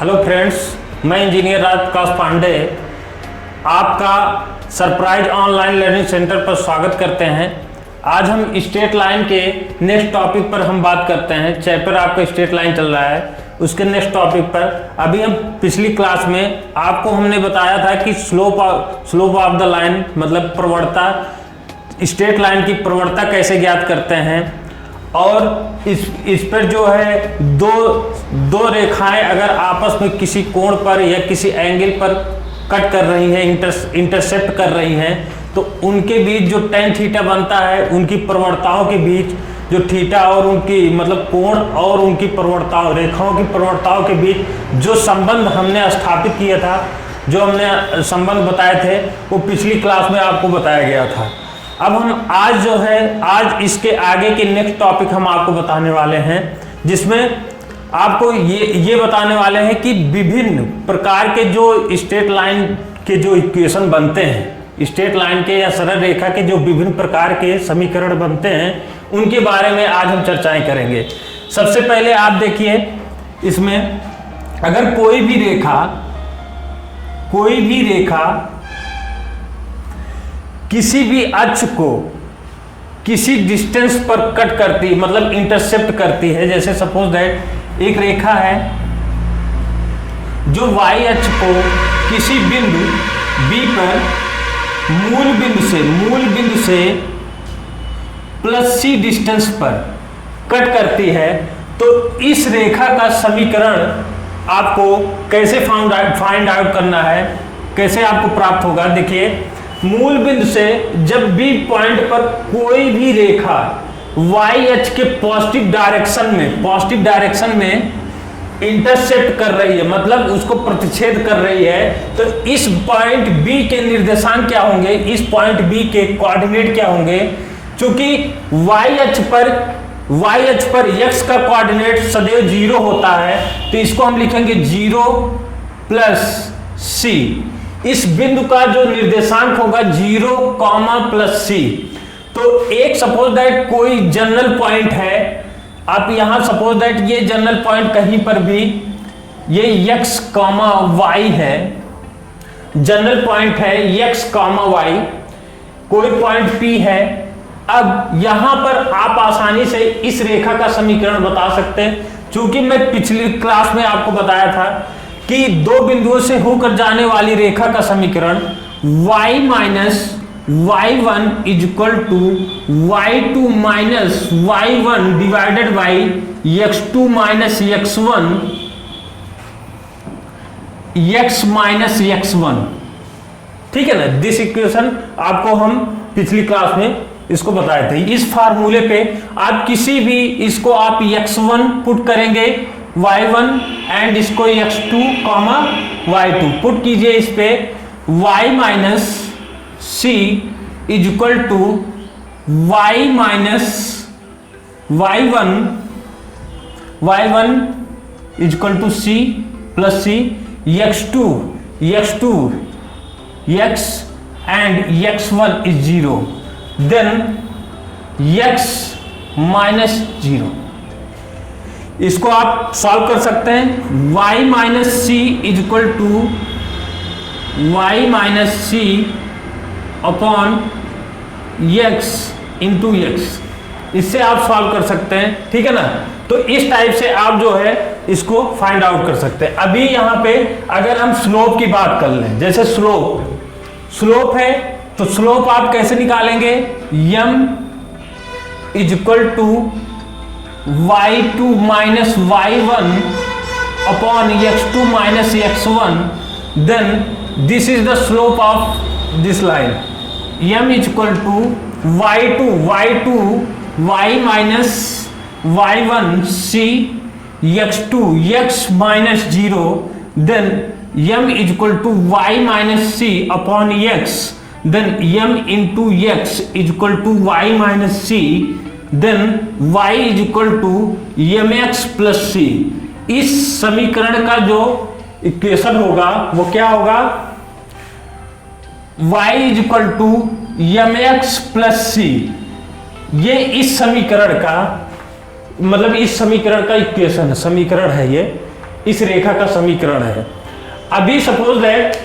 Hello friends, मैं engineer Rajprakash Pandey आपका surprise online learning centre पर स्वागत करते हैं। आज हम स्ट्रेट लाइन के नेक्स्ट टॉपिक पर हम बात करते हैं। चैप्टर आपका स्ट्रेट लाइन चल रहा है, उसके नेक्स्ट टॉपिक पर अभी हम पिछली क्लास में आपको हमने बताया था कि स्लोप ऑफ द लाइन मतलब प्रवणता, स्ट्रेट लाइन की प्रवणता कैसे ज्ञात करते हैं। और इस पर जो है दो रेखाएं अगर आपस में किसी कोण पर या किसी एंगल पर कट कर रही हैं, इंटरसेप्ट कर रही हैं, तो उनके बीच जो tan थीटा बनता है, उनकी प्रवणताओं के बीच जो थीटा और उनकी मतलब कोण और उनकी प्रवणताओं, रेखाओं की प्रवणताओं के बीच जो संबंध हमने स्थापित किया था, जो हमने संबंध बताए थे, वो पिछली क्लास में आपको बताया गया था। अब हम आज इसके आगे के नेक्स्ट टॉपिक हम आपको बताने वाले हैं, जिसमें आपको ये बताने वाले हैं कि विभिन्न प्रकार के जो स्ट्रेट लाइन के जो इक्वेशन बनते हैं, स्ट्रेट लाइन के या सरल रेखा के जो विभिन्न प्रकार के समीकरण बनते हैं, उनके बारे में आज हम चर्चाएं करेंगे। सबसे पहले आप देखिए, इसमें अगर कोई भी रेखा किसी भी अक्ष को किसी डिस्टेंस पर कट करती, मतलब इंटरसेप्ट करती है, जैसे सपोज दैट एक रेखा है जो y अक्ष को किसी बिंदु B पर मूल बिंदु से +c डिस्टेंस पर कट करती है, तो इस रेखा का समीकरण आपको कैसे फाइंड आउट करना है, कैसे आपको प्राप्त होगा। देखिए, मूल बिंदु से जब B पॉइंट पर कोई भी रेखा y अक्ष के पॉजिटिव डायरेक्शन में इंटरसेप्ट कर रही है, मतलब उसको प्रतिच्छेद कर रही है, तो इस पॉइंट B के निर्देशांक क्या होंगे, इस पॉइंट B के कोऑर्डिनेट क्या होंगे। क्योंकि y अक्ष पर x का कोऑर्डिनेट सदैव 0 होता है, तो इसको हम लिखेंगे 0 + c। इस बिंदु का जो निर्देशांक होगा 0, +c। तो एक सपोज दैट कोई जनरल पॉइंट है, आप यहां सपोज दैट ये जनरल पॉइंट कहीं पर भी ये x, y है, जनरल पॉइंट है x, y, कोई पॉइंट P है। अब यहां पर आप आसानी से इस रेखा का समीकरण बता सकते हैं, क्योंकि मैं पिछली क्लास में आपको बताया था कि दो बिंदुओं से होकर जाने वाली रेखा का समीकरण y - y1 = y2 - y1 divided by x2 - x1 x - x1। ठीक है ना। दिस इक्वेशन आपको हम पिछली क्लास में इसको बताए थे। इस फार्मूले पे आप किसी भी इसको आप x1 पुट करेंगे, y1 एंड इसको x2, y2 पुट कीजिए इस पे, y - c = y - y1 = c + c, x2 x and x1 is 0, then x - 0। इसको आप सॉल्व कर सकते हैं। y - c = y - c upon x into x, इससे आप सॉल्व कर सकते हैं। ठीक है ना। तो इस टाइप से आप जो है इसको फाइंड आउट कर सकते हैं। अभी यहां पे अगर हम स्लोप की बात कर लें, जैसे स्लोप है, तो स्लोप आप कैसे निकालेंगे, m = y2 - y1 upon x2 - x1, then this is the slope of this line। m = y2 y - y1 c x2 x - 0, then m = y - c upon x, then m into x = y - c, then y = mx + c। इस समीकरण का जो equation होगा वो क्या होगा, y = mx + c। ये इस समीकरण का मतलब इस समीकरण का इक्वेशन, समीकरण है ये, इस रेखा का समीकरण है। अभी सपोज दैट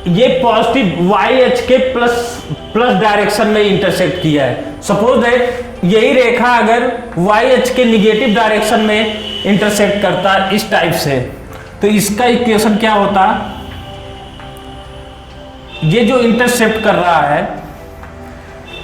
ये पॉजिटिव वाई एच के प्लस डायरेक्शन में इंटरसेक्ट किया है। सपोज दैट यही रेखा अगर वाई एच के निगेटिव डायरेक्शन में इंटरसेक्ट करता इस टाइप से, तो इसका इक्वेशन क्या होता, ये जो इंटरसेप्ट कर रहा है,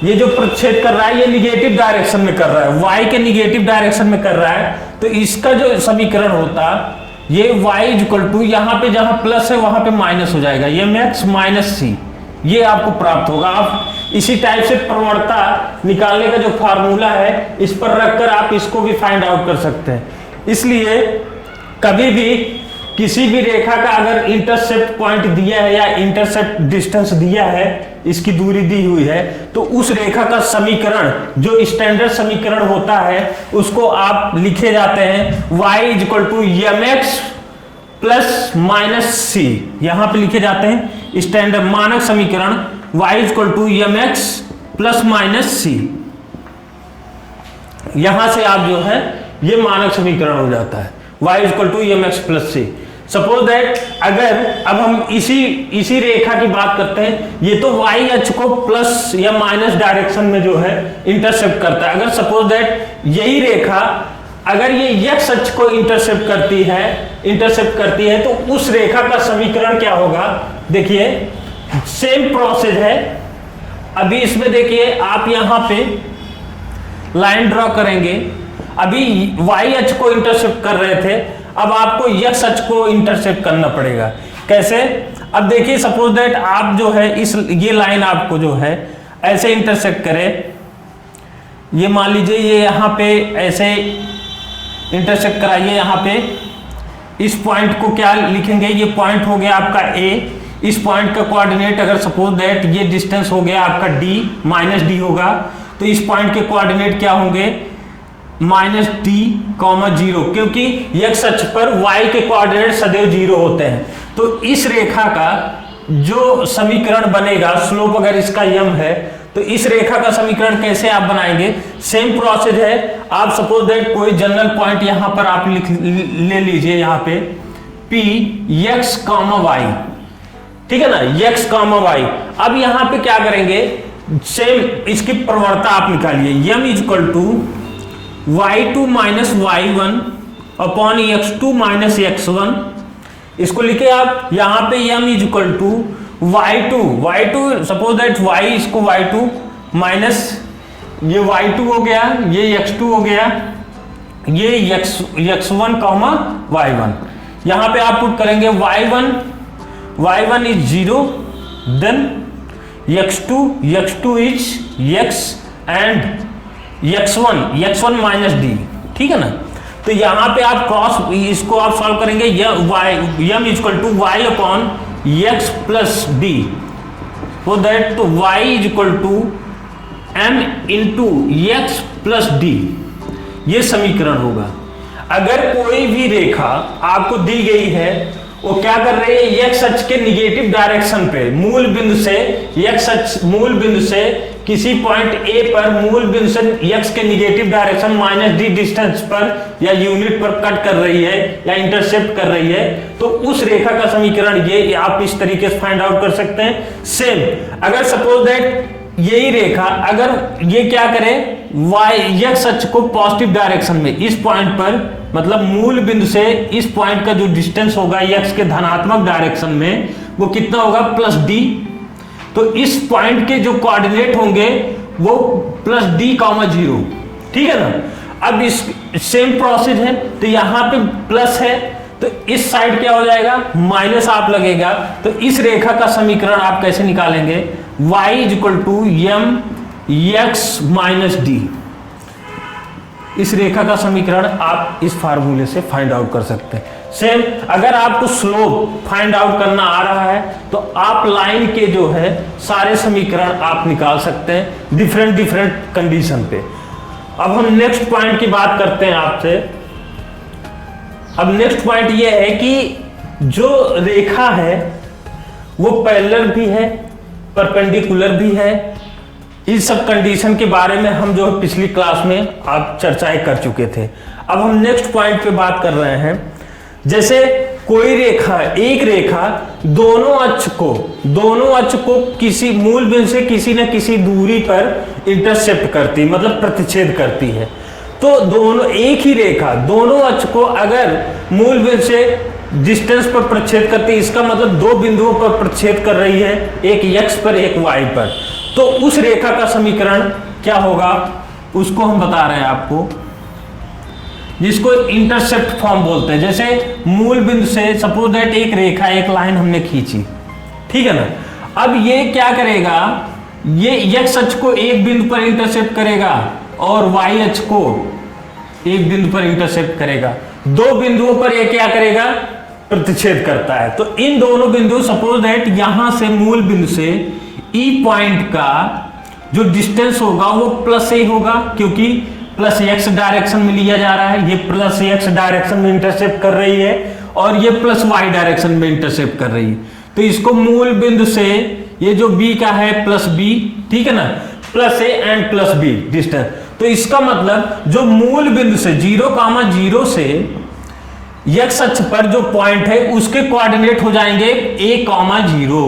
ये जो प्रतिच्छेद कर रहा है, ये निगेटिव डायरेक्शन में कर रहा है, वाई के निगेटिव डायरेक्शन में कर रहा है, तो इसका जो समीकरण होता, ये y इक्वल टू यहाँ पे जहां प्लस है वहां पे माइनस हो जाएगा, ये मैक्स माइनस सी, ये आपको प्राप्त होगा। आप इसी टाइप से प्रवणता निकालने का जो फार्मूला है इस पर रखकर आप इसको भी फाइंड आउट कर सकते हैं। इसलिए कभी भी किसी भी रेखा का अगर इंटरसेप्ट पॉइंट दिया है या इंटरसेप्ट डिस्टेंस दिया है, इसकी दूरी दी हुई है, तो उस रेखा का समीकरण जो स्टैंडर्ड समीकरण होता है उसको आप लिखे जाते हैं y equal to M x plus minus C, यहां पे लिखे जाते हैं स्टैंडर्ड मानक समीकरण y equal to M x plus minus C. यहां से आप जो है ये मानक समीकरण हो जाता है y equal to M x plus c. Suppose that अगर अब हम इसी रेखा की बात करते हैं, ये तो वाई एच को प्लस या माइनस डायरेक्शन में जो है इंटरसेप्ट करता है। अगर सपोज दैट यही रेखा अगर ये एक्स अक्ष को इंटरसेप्ट करती है तो उस रेखा का समीकरण क्या होगा, देखिए सेम प्रोसेस है। अभी इसमें देखिए आप यहां पे लाइन ड्रॉ करेंगे, अभी वाई एच को इंटरसेप्ट कर रहे थे, अब आपको एक्स अक्ष को इंटरसेप्ट करना पड़ेगा। कैसे, अब देखिए सपोज दैट आप जो है ये लाइन आपको जो है ऐसे इंटरसेक्ट करे, ये मान लीजिए ये यहाँ पे ऐसे इंटरसेक्ट कराइए, यहाँ पे इस पॉइंट को क्या लिखेंगे, ये पॉइंट हो गया आपका ए, इस पॉइंट का कोऑर्डिनेट अगर सपोज दैट ये डिस्टेंस हो गया आपका डी माइनस डी होगा, तो इस पॉइंट के कोऑर्डिनेट क्या होंगे माइनस डी कॉमा जीरो, क्योंकि एक्स अक्ष पर वाई के कोऑर्डिनेट सदैव जीरो होते हैं। तो इस रेखा का जो समीकरण बनेगा, स्लोप अगर इसका यम है, तो इस रेखा का समीकरण कैसे आप बनाएंगे, सेम प्रोसेस है। आप सपोज दैट कोई जनरल पॉइंट यहां पर आप ले लीजिए, यहां पे पी एक्स कॉमा वाई, ठीक है ना, एक्स कॉमा वाई। अब यहां पे क्या करेंगे, सेम इसकी प्रवणता आप निकालिए, M equal to y2 minus y1 upon x2 minus x1, इसको लिखे आप यहां पे m is equal to y2 suppose that y, इसको y2 माइनस ये y2 हो गया, ये x2 हो गया, ये x1 कॉमा y1। यहां पे आप पुट करेंगे y1 is 0, then x2 is x and x1 minus d, ठीक है ना। तो यहां पे आप क्रॉस इसको आप सॉल्व करेंगे, M equal to Y upon X plus D, so that तो y is equal to m into X plus D, ये समीकरण होगा। अगर कोई भी रेखा आपको दी गई है, वो क्या कर रही है, एक्स अक्ष के निगेटिव डायरेक्शन पे मूल बिंदु से किसी पॉइंट ए पर मूल बिंदु से एक्स के negative direction minus D distance पर या यूनिट पर कट कर रही है या इंटरसेप्ट कर रही है, तो उस रेखा का समीकरण ये आप इस तरीके से फाइंड आउट कर सकते हैं। सेम अगर सपोज दैट यही रेखा अगर ये क्या करे, वाई एक्स अक्ष को पॉजिटिव डायरेक्शन में इस पॉइंट पर, मतलब मूल बिंदु से इस पॉइंट का जो डिस्टेंस होगा एक्स के धनात्मक डायरेक्शन में, वो कितना होगा प्लस डी। तो इस पॉइंट के जो कोऑर्डिनेट होंगे वो प्लस डी कॉमा जीरो, ठीक है ना। अब इस सेम प्रोसेस है, तो यहां पे प्लस है, तो इस साइड क्या हो जाएगा माइनस आप लगेगा। तो इस रेखा का समीकरण आप कैसे निकालेंगे, y is equal to M x minus d. इस रेखा का समीकरण आप इस फार्मूले से फाइंड आउट कर सकते हैं। सेम अगर आपको स्लोप फाइंड आउट करना आ रहा है, तो आप लाइन के जो है सारे समीकरण आप निकाल सकते हैं डिफरेंट कंडीशन पे। अब हम नेक्स्ट पॉइंट की बात करते हैं आपसे। अब नेक्स्ट पॉइंट ये है कि जो रेखा है वो पैरेलल भी है, परपेंडिकुलर भी है। इस सब कंडीशन के बारे में हम जो पिछली क्लास में आप चर्चाएं कर चुके थे। अब हम नेक्स्ट पॉइंट पे बात कर रहे हैं। जैसे कोई रेखा, एक रेखा दोनों अक्ष को किसी मूल बिंदु से किसी न किसी दूरी पर इंटरसेप्ट करती, मतलब प्रतिच्छेद करती है। तो दोनों, एक ही रेखा दोनों अक्ष को अगर मूल बिंदु से डिस्टेंस पर प्रतिच्छेद करती है, इसका मतलब दो बिंदुओं पर प्रतिच्छेद कर रही है, एक x पर एक y पर, तो उस रेखा का समीकरण क्या होगा उसको हम बता रहे हैं आपको, जिसको इंटरसेप्ट फॉर्म बोलते हैं। जैसे मूल बिंदु से सपोज दैट एक रेखा, एक लाइन हमने खींची, ठीक है ना। अब ये क्या करेगा, ये x अक्ष को एक बिंदु पर इंटरसेप्ट करेगा और y अक्ष को एक बिंदु पर इंटरसेप्ट करेगा। दो बिंदुओं पर ये क्या करेगा, प्रतिच्छेद करता है। तो इन दोनों बिंदु, सपोज दैट यहां से मूल बिंदु से E पॉइंट का जो डिस्टेंस होगा वो प्लस ए होगा, क्योंकि प्लस एक्स डायरेक्शन में लिया जा रहा है। ये प्लस एक्स डायरेक्शन में इंटरसेप्ट कर रही है और ये प्लस वाई डायरेक्शन में इंटरसेप्ट कर रही है। तो इसको मूल बिंदु से ये जो बी का है प्लस बी, ठीक है ना, plus a and plus b distance. तो इसका मतलब जो मूल बिंदु से 0,0 से एक्स अक्ष पर जो पॉइंट है उसके कोऑर्डिनेट हो जाएंगे a,0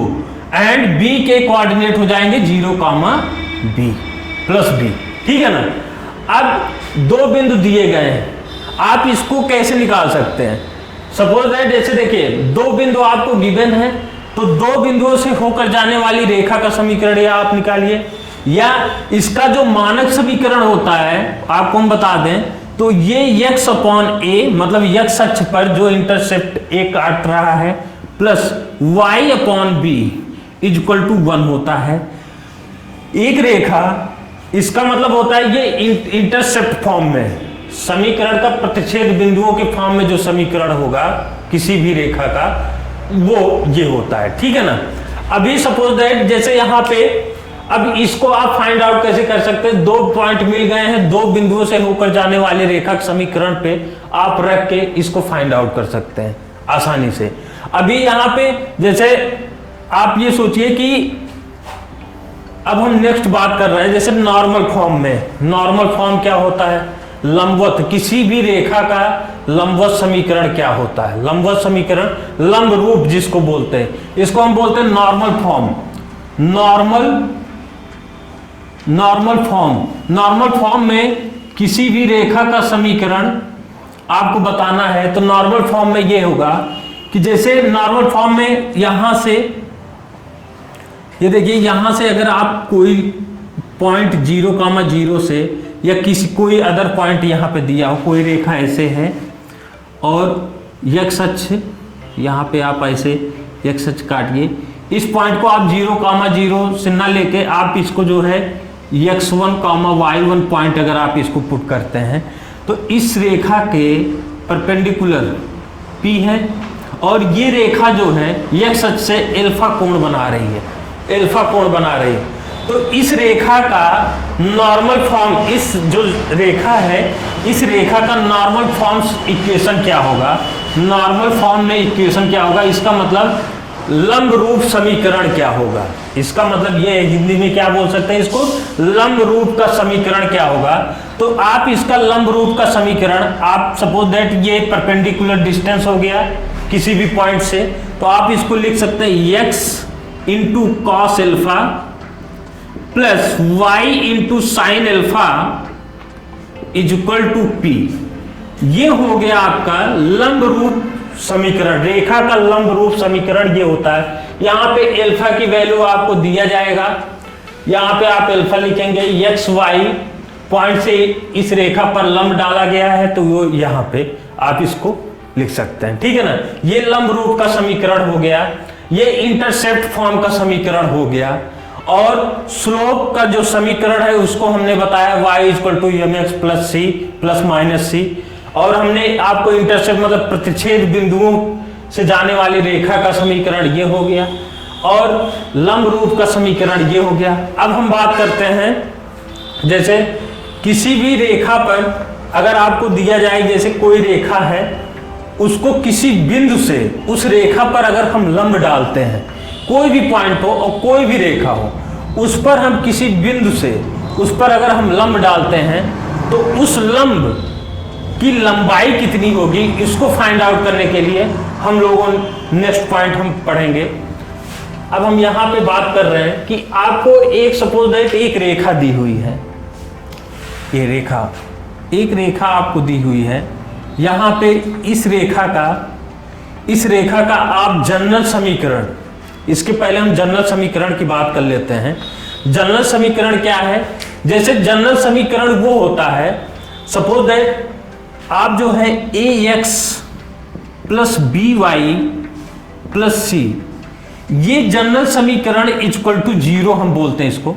एंड b के कोऑर्डिनेट हो जाएंगे 0,b प्लस b, ठीक है ना। अब दो बिंदु दिए गए हैं, आप इसको कैसे निकाल सकते हैं। सपोज दैट जैसे देखिए दो बिंदु आपको गिवन है, तो दो बिंदुओं से होकर जाने वाली रेखा का समीकरण या आप निकालिए, या इसका जो मानक समीकरण होता है आपको हम बता दें, तो ये x/a मतलब x अक्ष पर जो इंटरसेप्ट a काट रहा है प्लस y/b = 1 होता है। एक रेखा, इसका मतलब होता है ये इंटरसेप्ट फॉर्म में समीकरण का प्रतिच्छेद बिंदुओं के फॉर्म में जो समीकरण होगा किसी भी रेखा का वो ये होता है, ठीक है ना। अभी सपोज दैट जैसे यहाँ पे, अब इसको आप फाइंड आउट कैसे कर सकते हैं, दो पॉइंट मिल गए हैं, दो बिंदुओं से होकर जाने वाले रेखा के समीकरण पे आप रख के इसको फाइंड आउट कर सकते हैं आसानी से। अभी यहाँ पे जैसे आप ये सोचिए कि अब हम नेक्स्ट बात कर रहे हैं जैसे नॉर्मल फॉर्म में। नॉर्मल फॉर्म क्या होता है, लंबवत, किसी भी रेखा का लंबवत समीकरण क्या होता है, लंबवत समीकरण, लंब रूप जिसको बोलते हैं, इसको हम बोलते हैं नॉर्मल फॉर्म। नॉर्मल फॉर्म में किसी भी रेखा का समीकरण आपको बताना है, तो नॉर्मल फॉर्म में ये होगा कि जैसे नॉर्मल फॉर्म में यहां से ये देखिए, यहां से अगर आप कोई पॉइंट 0,0 से या किसी कोई अदर पॉइंट यहां पे दिया हो, कोई रेखा ऐसे है और x अक्ष यहाँ पे आप ऐसे x अक्ष काटिए, इस पॉइंट को आप 0,0 से ना लेके आप इसको जो है x1, y1 पॉइंट अगर आप इसको पुट करते हैं तो इस रेखा के परपेंडिकुलर P है और ये रेखा जो है x अक्ष से अल्फा कोण बना रही है, अल्फा कोण बना रही है। तो इस रेखा का नॉर्मल फॉर्म, इस जो रेखा है इस रेखा का नॉर्मल फॉर्म इक्वेशन क्या होगा, नॉर्मल फॉर्म में इक्वेशन क्या होगा, इसका मतलब लंब रूप समीकरण क्या होगा, इसका मतलब ये हिंदी में क्या बोल सकते हैं इसको, लंब रूप का समीकरण क्या होगा। तो आप इसका लंब रूप का समीकरण, आप सपोज दैट ये परपेंडिकुलर डिस्टेंस हो गया किसी भी पॉइंट से, तो आप इसको लिख सकते हैं x × cos alpha plus y × sin alpha = p। ये हो गया आपका लंब रूप समीकरण, रेखा का लंब रूप समीकरण ये होता है। यहाँ पे अल्फा की वैल्यू आपको दिया जाएगा, यहाँ पे आप अल्फा लिखेंगे, x y पॉइंट से इस रेखा पर लंब डाला गया है तो वो यहाँ पे आप इसको लिख सकते हैं, ठीक है ना। ये लंब रूप का समीकरण हो गया, ये इंटरसेप्ट फॉर्म का समीकरण हो गया, और स्लोप का जो समीकरण है उसको हमने बताया y = mx + c ± c, और हमने आपको इंटरसेप्ट मतलब प्रतिच्छेद बिंदुओं से जाने वाली रेखा का समीकरण ये हो गया, और लंब रूप का समीकरण ये हो गया। अब हम बात करते हैं जैसे किसी भी रेखा पर अगर आपको दिया जाए, जैसे कोई रेखा है उसको किसी बिंदु से उस रेखा पर अगर हम लंब डालते हैं, कोई भी पॉइंट हो और कोई भी रेखा हो, उस पर हम किसी बिंदु से उस पर अगर हम लंब डालते हैं तो उस लंब की लंबाई कितनी होगी, इसको फाइंड आउट करने के लिए हम लोगों नेक्स्ट पॉइंट हम पढ़ेंगे। अब हम यहां पे बात कर रहे हैं कि आपको एक सपोज दैट एक रेखा दी हुई है, ये रेखा, एक रेखा आपको दी हुई है। यहां पे इस रेखा का आप जनरल समीकरण, इसके पहले हम जनरल समीकरण की बात कर लेते हैं। जनरल समीकरण क्या है? जैसे जनरल समीकरण वो होता है, सपोज दैट आप जो है ax plus by plus c, ये जनरल समीकरण इक्वल टू 0 हम बोलते हैं इसको।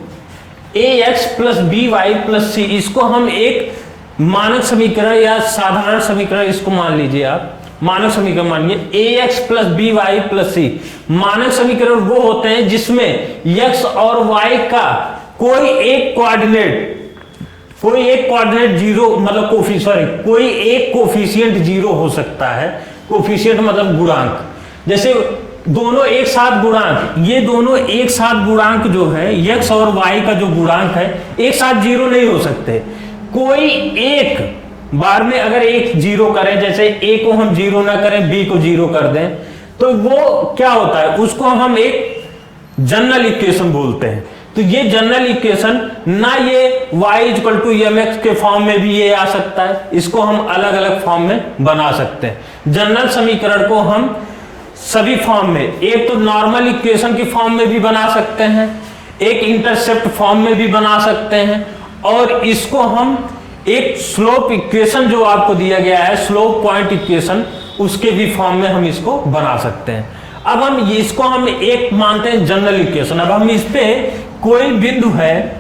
ax plus by plus c, इसको हम एक मानक समीकरण या साधारण समीकरण इसको मान लीजिए, आप मानक समीकरण मानिए। ax plus by plus c मानक समीकरण वो होते हैं जिसमें x और y का कोई एक कोऑर्डिनेट जीरो, मतलब कोई एक कोफिशिएंट जीरो हो सकता है। कोफिशिएंट मतलब गुणांक, जैसे दोनों एक साथ गुणांक, ये दोनों एक साथ गुणांक जो है x और y का जो गुणांक है एक साथ जीरो नहीं हो सकते। कोई एक बार में अगर एक जीरो करें, जैसे a को हम जीरो ना करें, b को जीरो कर दें, तो वो क्या होता है, उसको हम एक जनरल इक्वेशन बोलते हैं। तो ये जनरल इक्वेशन ना ये y इक्वल टू mx के फॉर्म में भी ये आ सकता है, इसको हम अलग अलग फॉर्म में बना सकते हैं। जनरल समीकरण को हम सभी फॉर्म में, एक तो नॉर्मल इक्वेशन की फॉर्म में भी बना सकते हैं, एक इंटरसेप्ट फॉर्म में भी बना सकते हैं, और इसको हम एक स्लोप इक्वेशन जो आपको दिया गया है, स्लोप पॉइंट इक्वेशन, उसके भी फॉर्म में हम इसको बना सकते हैं। अब हम इसको हम एक मानते हैं जनरल इक्वेशन। अब हम इस पे कोई बिंदु है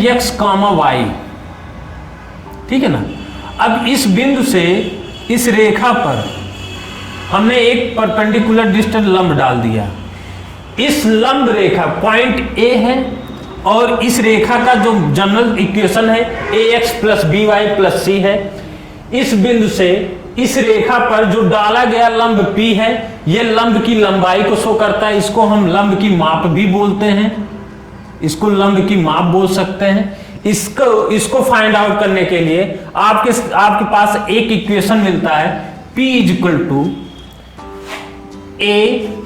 x, y, ठीक है ना। अब इस बिंदु से इस रेखा पर हमने एक परपेंडिकुलर डिस्टेंस लंब डाल दिया। इस लंब रेखा पॉइंट A है, और इस रेखा का जो जनरल इक्वेशन है ax plus by plus c है। इस बिंदु से इस रेखा पर जो डाला गया लंब P है, यह लंब की लंबाई को शो करता है। इसको हम लंब की माप भी बोलते हैं, इसको लंब की माप बोल सकते हैं। इसको फाइंड आउट करने के लिए आपके पास एक इक्वेशन मिलता है, P इक्वल टू a,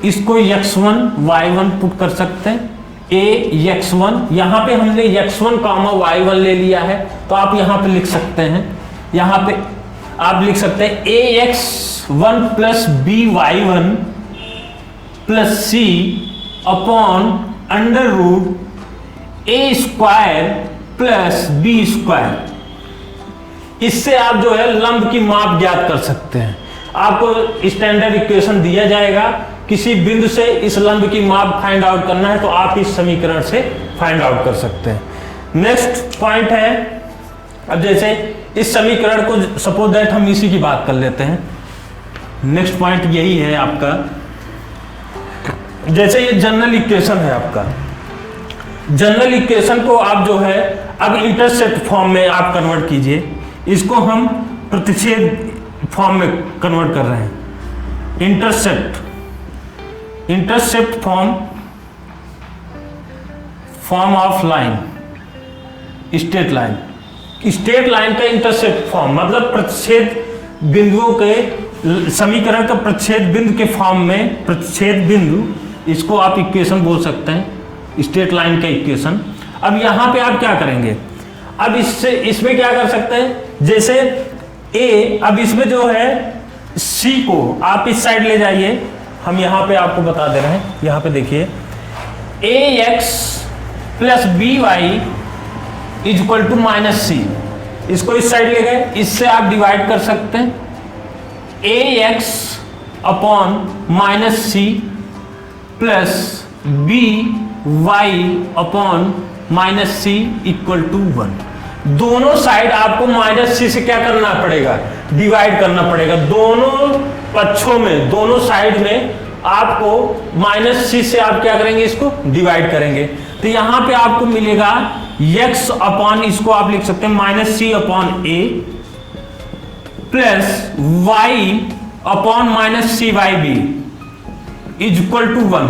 इसको x1 y1 पुट कर सकते हैं। a x1, यहां पे हमने x1 y1 ले लिया है, तो आप यहां पे लिख सकते हैं, यहां पे आप लिख सकते हैं ax1 plus by1 plus c upon under root a square plus b square. इससे आप जो है लंब की माप ज्ञात कर सकते हैं। आपको स्टैंडर्ड इक्वेशन दिया जाएगा, किसी बिंदु से इस लंब की माप फाइंड आउट करना है तो आप इस समीकरण से फाइंड आउट कर सकते हैं। नेक्स्ट पॉइंट है, अब जैसे इस समीकरण को सपोज दैट हम इसी की बात कर लेते हैं। नेक्स्ट पॉइंट यही है आपका, जैसे ये जनरल इक्वेशन है आपका, जनरल इक्वेशन को आप जो है अब इंटरसेप्ट फॉर्म में आप कन्वर्ट कीजिए। इसको हम प्रतिच्छेद फॉर्म में कन्वर्ट कर रहे हैं। Intercept form of line, straight line का इंटरसेप्ट फॉर्म, मतलब प्रतिच्छेद बिंदुओं के समीकरण का प्रतिच्छेद बिंदु के फॉर्म में, प्रतिच्छेद बिंदु, इसको आप इक्वेशन बोल सकते हैं, स्ट्रेट लाइन का इक्वेशन। अब यहां पे आप क्या करेंगे, अब इसमें क्या कर सकते हैं, जैसे a, अब इसमें जो है c को आप इस साइड ले जाइए, हम यहां पे आपको बता दे रहे हैं, यहां पे देखिए ax plus by equal to minus c, इसको इस साइड ले गए, इससे आप डिवाइड कर सकते हैं ax upon minus c plus by upon minus c equal to 1। दोनों साइड आपको माइनस c से क्या करना पड़ेगा, डिवाइड करना पड़ेगा। दोनों पक्षों में, दोनों साइड में आपको माइनस c से आप क्या करेंगे, इसको डिवाइड करेंगे। तो यहां पे आपको मिलेगा x अपॉन, इसको आप लिख सकते हैं minus c upon a plus y upon minus c by b is equal to 1।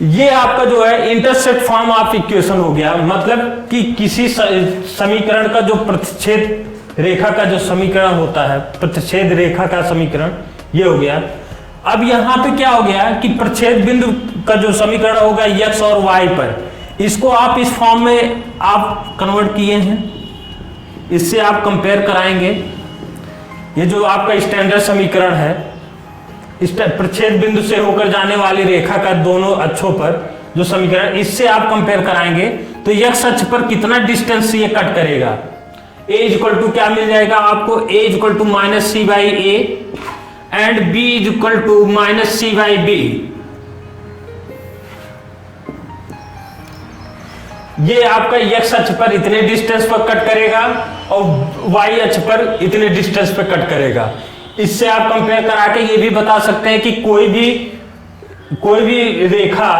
ये आपका जो है इंटरसेप्ट फॉर्म ऑफ इक्वेशन हो गया, मतलब कि किसी समीकरण का जो प्रतिच्छेद रेखा का जो समीकरण होता है, प्रतिच्छेद रेखा का समीकरण ये हो गया। अब यहां पे क्या हो गया कि प्रतिच्छेद बिंदु का जो समीकरण होगा x और y पर, इसको आप इस फॉर्म में आप कन्वर्ट किए हैं, इससे आप कंपेयर कराएंगे। ये जो आपका स्टैंडर्ड समीकरण है, इस प्रतिच्छेद बिंदु से होकर जाने वाली रेखा का दोनों अक्षों पर जो समीकरण, इससे आप कंपेयर कराएंगे तो x अक्ष पर कितना डिस्टेंस ये कट करेगा। a इक्वल टू क्या मिल जाएगा आपको, a equal to minus c by a and b equal to minus c by b. ये आपका x अक्ष पर इतने डिस्टेंस पर कट करेगा और y अक्ष पर इतने डिस्टेंस पर कट करेगा। इससे आप कंपेयर करा के ये भी बता सकते हैं कि कोई भी रेखा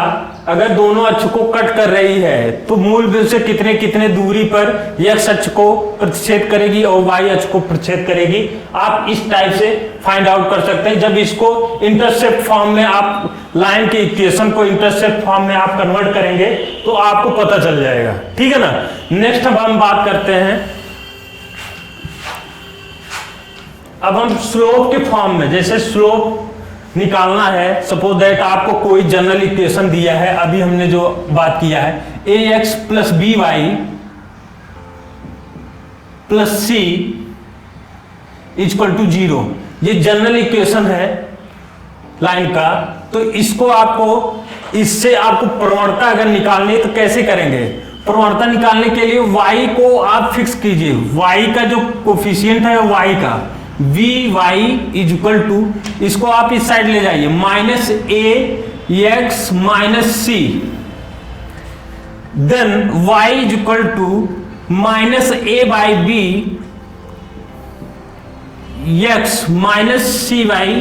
अगर दोनों अक्ष को कट कर रही है तो मूल बिंदु से कितने कितने दूरी पर x अक्ष को प्रतिच्छेद करेगी और y अक्ष को प्रतिच्छेद करेगी। आप इस टाइप से फाइंड आउट कर सकते हैं। जब इसको इंटरसेप्ट फॉर्म में आप लाइन के इक्वेशन को इंटरसेप्ट फॉर्म में आप कन्वर्ट करेंगे तो आपको पता चल जाएगा, ठीक है ना। नेक्स्ट अब हम बात करते हैं, अब हम स्लोप के फॉर्म में, जैसे स्लोप निकालना है, सपोज दैट आपको कोई जनरल इक्वेशन दिया है, अभी हमने जो बात किया है ax plus b y plus c equal to 0, ये जनरल इक्वेशन है लाइन का। तो इसको आपको, इससे आपको प्रवणता अगर निकालनी है तो कैसे करेंगे। प्रवणता निकालने के लिए y को आप फिक्स कीजिए, y का जो कोफिशिएंट है y का b y is equal to, इसको आप इस साइड ले जाइए, minus a x minus c, then y is equal to minus a by b x minus c by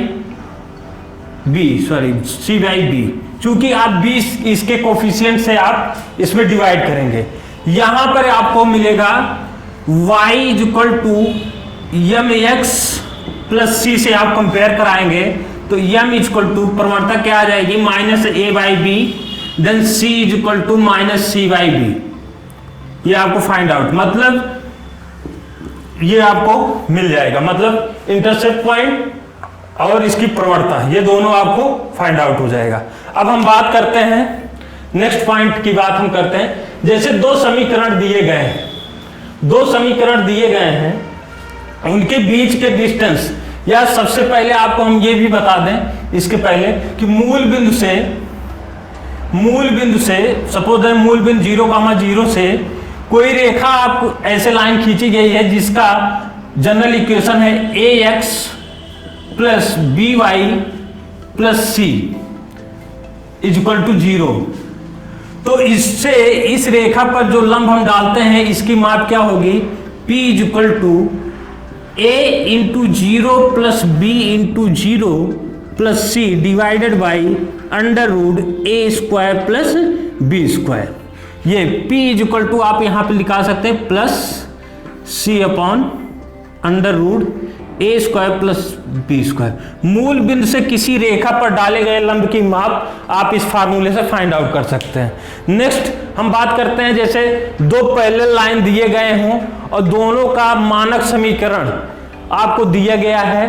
b, sorry c by b, चूंकि आप B इसके coefficient से आप इसमें डिवाइड करेंगे। यहां पर आपको मिलेगा y is equal to M X plus C से आप कंपेयर कराएंगे तो यम इज इक्वल टू प्रवणता क्या आ जाएगी, minus a by b, then c is equal to minus c by b. ये आपको फाइंड आउट, मतलब ये आपको मिल जाएगा, मतलब इंटरसेप्ट पॉइंट और इसकी प्रवणता, ये दोनों आपको फाइंड आउट हो जाएगा। अब हम बात करते हैं नेक्स्ट पॉइंट की बात हम करते हैं, जैसे दो समीकरण दिए गए हैं, दो समीकरण दिए गए हैं, उनके बीच के डिस्टेंस, या सबसे पहले आपको हम ये भी बता दें इसके पहले कि मूल बिंदु से सपोज है मूल बिंदु 0,0 से कोई रेखा आपको ऐसे लाइन खींची गई है जिसका जनरल इक्वेशन है ax plus b y plus c is equal to 0। तो इससे इस रेखा पर जो लंब हम डालते हैं इसकी माप क्या होगी, p is equal to a into 0 plus b into 0 plus c divided by under root a square plus b square. ये p इज इक्वल टू आप यहां पे लिखा सकते हैं plus c upon under root a square plus b square. मूल बिंदु से किसी रेखा पर डाले गए लंब की माप आप इस फार्मूले से फाइंड आउट कर सकते हैं। नेक्स्ट हम बात करते हैं, जैसे दो पैरेलल लाइन दिए गए हों और दोनों का मानक समीकरण आपको दिया गया है,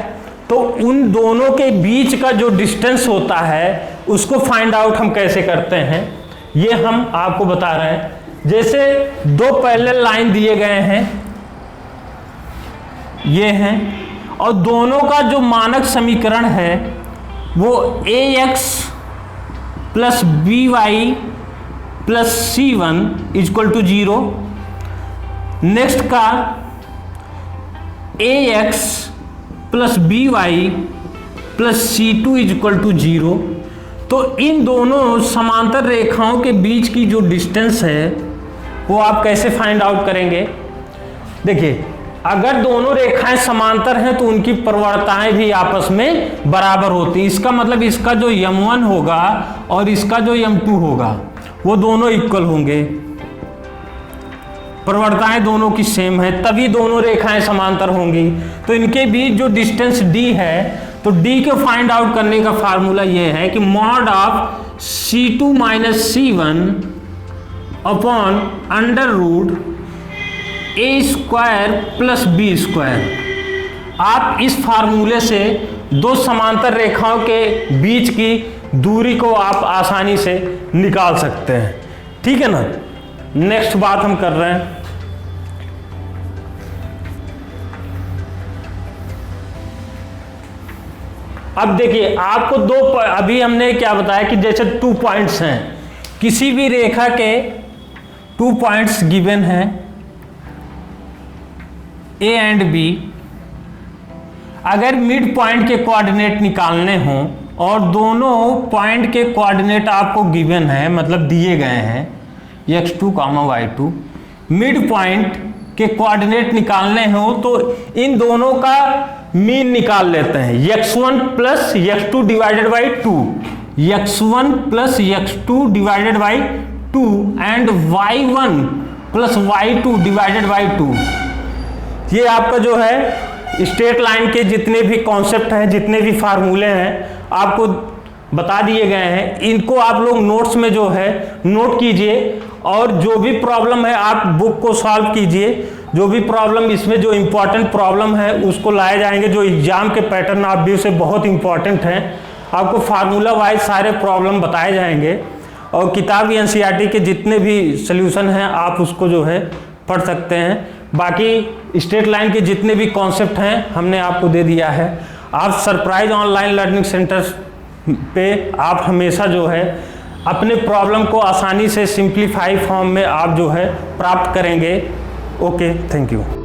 तो उन दोनों के बीच का जो डिस्टेंस होता है उसको फाइंड आउट हम कैसे करते हैं, ये हम आपको बता रहे हैं। जैसे दो पैरेलल लाइन दिए गए हैं, ये हैं, और दोनों का जो मानक समीकरण है वो ax plus b y plus c one equal to 0। Next का ax plus b y plus c two equal to 0। तो इन दोनों समांतर रेखाओं के बीच की जो डिस्टेंस है वो आप कैसे फाइंड आउट करेंगे। देखिए, अगर दोनों रेखाएं समांतर हैं तो उनकी प्रवणताएं भी आपस में बराबर होती, इसका मतलब इसका जो m1 होगा और इसका जो m2 होगा वो दोनों इक्वल होंगे, प्रवणताएं दोनों की सेम है, तभी दोनों रेखाएं समांतर होंगी। तो इनके बीच जो डिस्टेंस d है, तो d को फाइंड आउट करने का फार्मूला ये है कि mod of C2 minus C1 upon under root a square plus b square. आप इस फार्मूले से दो समांतर रेखाओं के बीच की दूरी को आप आसानी से निकाल सकते हैं, ठीक है ना। नेक्स्ट बात हम कर रहे हैं, अब देखिए आपको अभी हमने क्या बताया कि जैसे 2 पॉइंट्स हैं, किसी भी रेखा के 2 पॉइंट्स गिवन हैं ए एंड बी। अगर मिड पॉइंट के कोऑर्डिनेट निकालने हों और दोनों पॉइंट के कोऑर्डिनेट आपको गिवन है, मतलब दिए गए हैं x2, y2, मिड पॉइंट के कोऑर्डिनेट निकालने हो तो इन दोनों का मीन निकाल लेते हैं, x1 plus x2 divided by 2, x1 plus x2 divided by 2 and y1 plus y2 divided by 2। ये आपका जो है स्ट्रेट लाइन के जितने भी कॉन्सेप्ट हैं, जितने भी फार्मूले हैं आपको बता दिए गए हैं। इनको आप लोग नोट्स में जो है नोट कीजिए और जो भी प्रॉब्लम है आप बुक को सॉल्व कीजिए। जो भी प्रॉब्लम इसमें जो इम्पोर्टेंट प्रॉब्लम है उसको लाए जाएंगे, जो एग्जाम के पैटर्न ऑफ व्यू से बहुत इंपॉर्टेंट हैं। आपको फार्मूला वाइज सारे प्रॉब्लम बताए जाएंगे और किताब एनसीईआरटी के जितने भी सल्यूशन हैं आप उसको जो है पढ़ सकते हैं। बाकी स्ट्रेट लाइन के जितने भी कॉन्सेप्ट हैं हमने आपको दे दिया है। आप सरप्राइज ऑनलाइन लर्निंग सेंटर पे आप हमेशा जो है अपने प्रॉब्लम को आसानी से सिंप्लीफाई फॉर्म में आप जो है प्राप्त करेंगे। Okay, thank you.